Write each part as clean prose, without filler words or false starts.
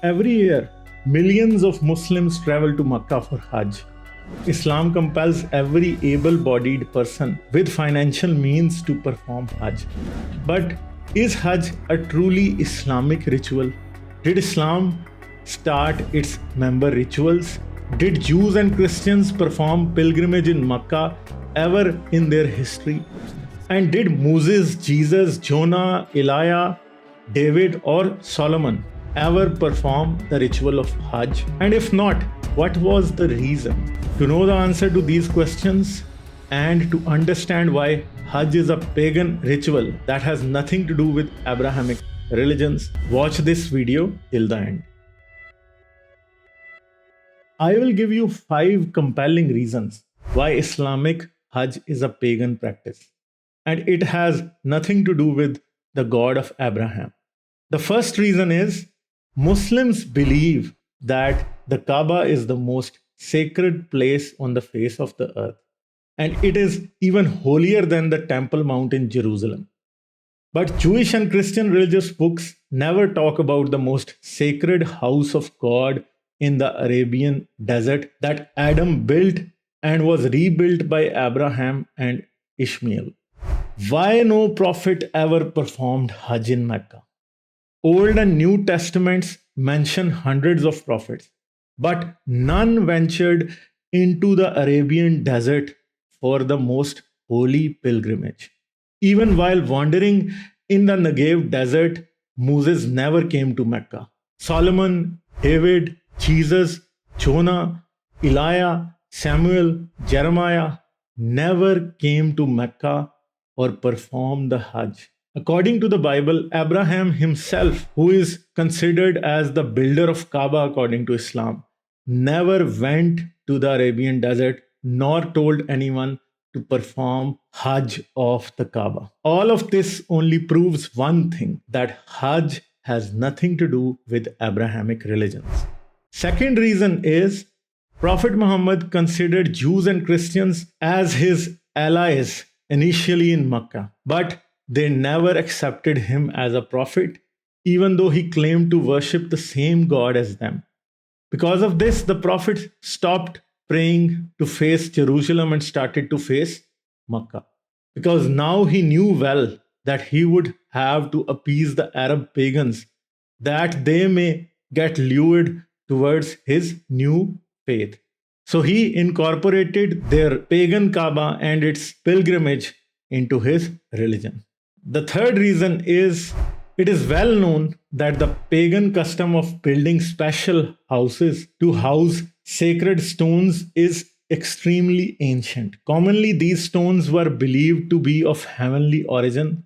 Every year, millions of Muslims travel to Makkah for Hajj. Islam compels every able bodied person with financial means to perform Hajj. But is Hajj a truly Islamic ritual? Did Islam start its member rituals? Did Jews and Christians perform pilgrimage in Makkah ever in their history? And did Moses, Jesus, Jonah, Elijah, David, or Solomon ever perform the ritual of Hajj? And if not, what was the reason? To know the answer to these questions and to understand why Hajj is a pagan ritual that has nothing to do with Abrahamic religions, watch this video till the end. I will give you 5 compelling reasons why Islamic Hajj is a pagan practice, and it has nothing to do with the God of Abraham. The first reason is Muslims believe that the Kaaba is the most sacred place on the face of the earth, and it is even holier than the Temple Mount in Jerusalem. But Jewish and Christian religious books never talk about the most sacred house of God in the Arabian desert that Adam built and was rebuilt by Abraham and Ishmael. Why no prophet ever performed Hajj in Mecca? Old and New Testaments mention hundreds of prophets, but none ventured into the Arabian desert for the most holy pilgrimage. Even while wandering in the Negev desert, Moses never came to Mecca. Solomon, David, Jesus, Jonah, Elijah, Samuel, Jeremiah never came to Mecca or performed the Hajj. According to the Bible, Abraham himself, who is considered as the builder of Kaaba according to Islam, never went to the Arabian desert nor told anyone to perform Hajj of the Kaaba. All of this only proves one thing, that Hajj has nothing to do with Abrahamic religions. Second reason is Prophet Muhammad considered Jews and Christians as his allies initially in Makkah, but they never accepted him as a prophet, even though he claimed to worship the same God as them. Because of this, the Prophet stopped praying to face Jerusalem and started to face Makkah. Because now he knew well that he would have to appease the Arab pagans, that they may get lured towards his new faith. So he incorporated their pagan Kaaba and its pilgrimage into his religion. The third reason is it is well known that the pagan custom of building special houses to house sacred stones is extremely ancient. Commonly, these stones were believed to be of heavenly origin.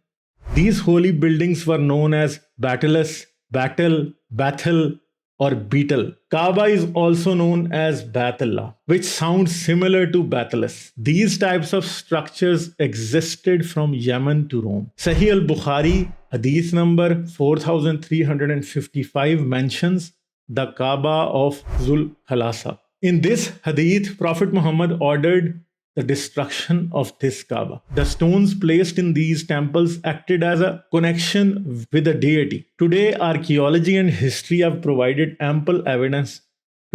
These holy buildings were known as Batalus, Batel, Bethel, or Beetle. Kaaba is also known as Baitullah, which sounds similar to Batalus. These types of structures existed from Yemen to Rome. Sahih al-Bukhari, hadith number 4355 mentions the Kaaba of Zul Khalasa. In this hadith, Prophet Muhammad ordered the destruction of this Kaaba. The stones placed in these temples acted as a connection with the deity. Today, archaeology and history have provided ample evidence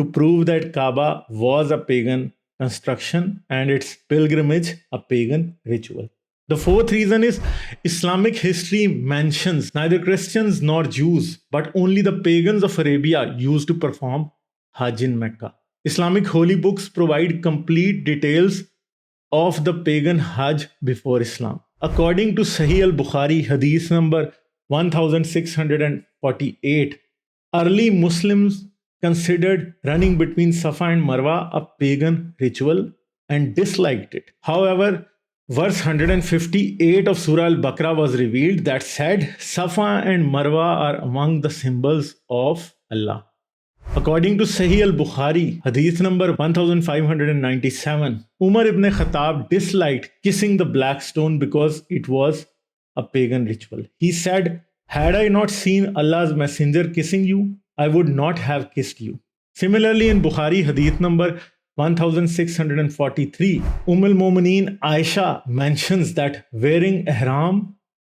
to prove that Kaaba was a pagan construction and its pilgrimage a pagan ritual. The fourth reason is Islamic history mentions neither Christians nor Jews, but only the pagans of Arabia used to perform Hajj in Mecca. Islamic holy books provide complete details of the pagan Hajj before Islam. According to Sahih al-Bukhari, hadith number 1648, early Muslims considered running between Safa and Marwa a pagan ritual and disliked it. However, verse 158 of Surah Al-Baqarah was revealed that said, Safa and Marwa are among the symbols of Allah. According to Sahih al-Bukhari, hadith number 1597, Umar ibn Khattab disliked kissing the black stone because it was a pagan ritual. He said, had I not seen Allah's messenger kissing you, I would not have kissed you. Similarly, in Bukhari, hadith number 1643, al-Mumineen Aisha mentions that wearing ihram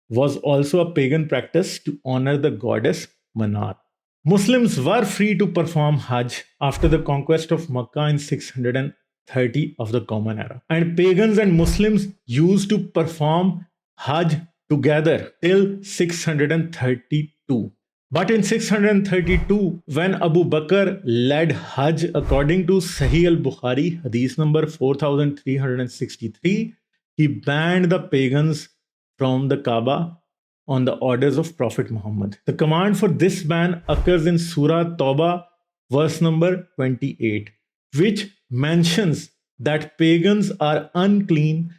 was also a pagan practice to honor the goddess Manat. Muslims were free to perform Hajj after the conquest of Makkah in 630 of the Common Era. And pagans and Muslims used to perform Hajj together till 632. But in 632, when Abu Bakr led Hajj according to Sahih al-Bukhari, hadith number 4363, he banned the pagans from the Kaaba on the orders of Prophet Muhammad. The command for this ban occurs in Surah Tawbah, verse number 28, which mentions that pagans are unclean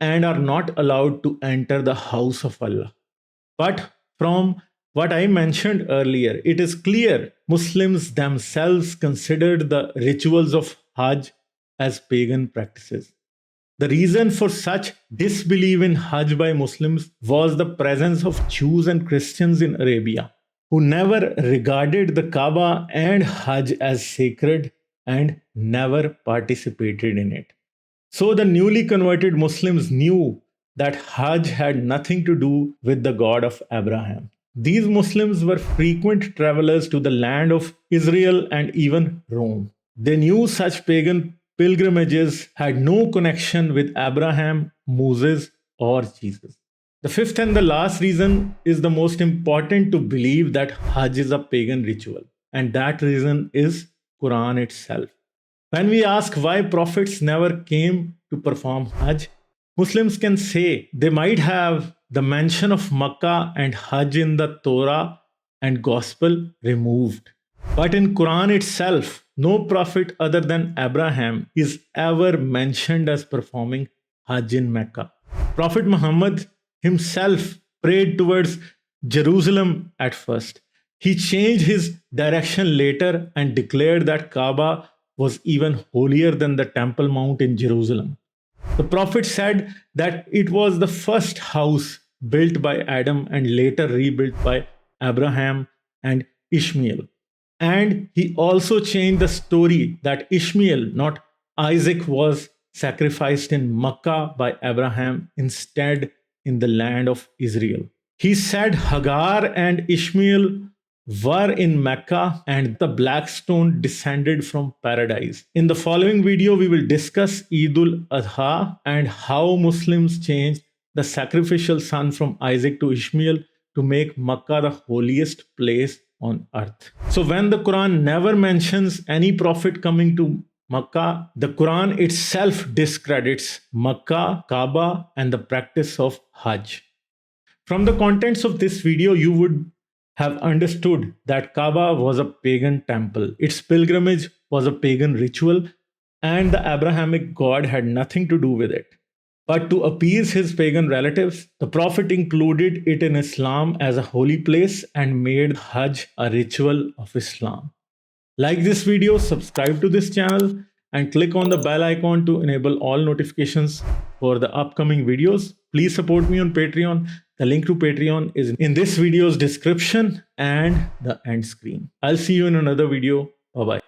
and are not allowed to enter the house of Allah. But from what I mentioned earlier, it is clear Muslims themselves considered the rituals of Hajj as pagan practices. The reason for such disbelief in Hajj by Muslims was the presence of Jews and Christians in Arabia, who never regarded the Kaaba and Hajj as sacred and never participated in it. So the newly converted Muslims knew that Hajj had nothing to do with the God of Abraham. These Muslims were frequent travelers to the land of Israel and even Rome. They knew such pagan pilgrimages had no connection with Abraham, Moses, or Jesus. The fifth and the last reason is the most important to believe that Hajj is a pagan ritual, and that reason is Quran itself. When we ask why prophets never came to perform Hajj, Muslims can say they might have the mention of Makkah and Hajj in the Torah and Gospel removed. But in Quran itself, no prophet other than Abraham is ever mentioned as performing Hajj in Mecca. Prophet Muhammad himself prayed towards Jerusalem at first. He changed his direction later and declared that Kaaba was even holier than the Temple Mount in Jerusalem. The Prophet said that it was the first house built by Adam and later rebuilt by Abraham and Ishmael. And he also changed the story that Ishmael, not Isaac, was sacrificed in Makkah by Abraham instead in the land of Israel. He said Hagar and Ishmael were in Mecca and the black stone descended from paradise. In the following video, we will discuss Eid al-Adha and how Muslims changed the sacrificial son from Isaac to Ishmael to make Makkah the holiest place on earth. So when the Quran never mentions any prophet coming to Makkah, the Quran itself discredits Makkah, Kaaba, and the practice of Hajj. From the contents of this video, you would have understood that Kaaba was a pagan temple. Its pilgrimage was a pagan ritual, and the Abrahamic God had nothing to do with it. But to appease his pagan relatives, the Prophet included it in Islam as a holy place and made Hajj a ritual of Islam. Like this video, subscribe to this channel, and click on the bell icon to enable all notifications for the upcoming videos. Please support me on Patreon. The link to Patreon is in this video's description and the end screen. I'll see you in another video. Bye-bye.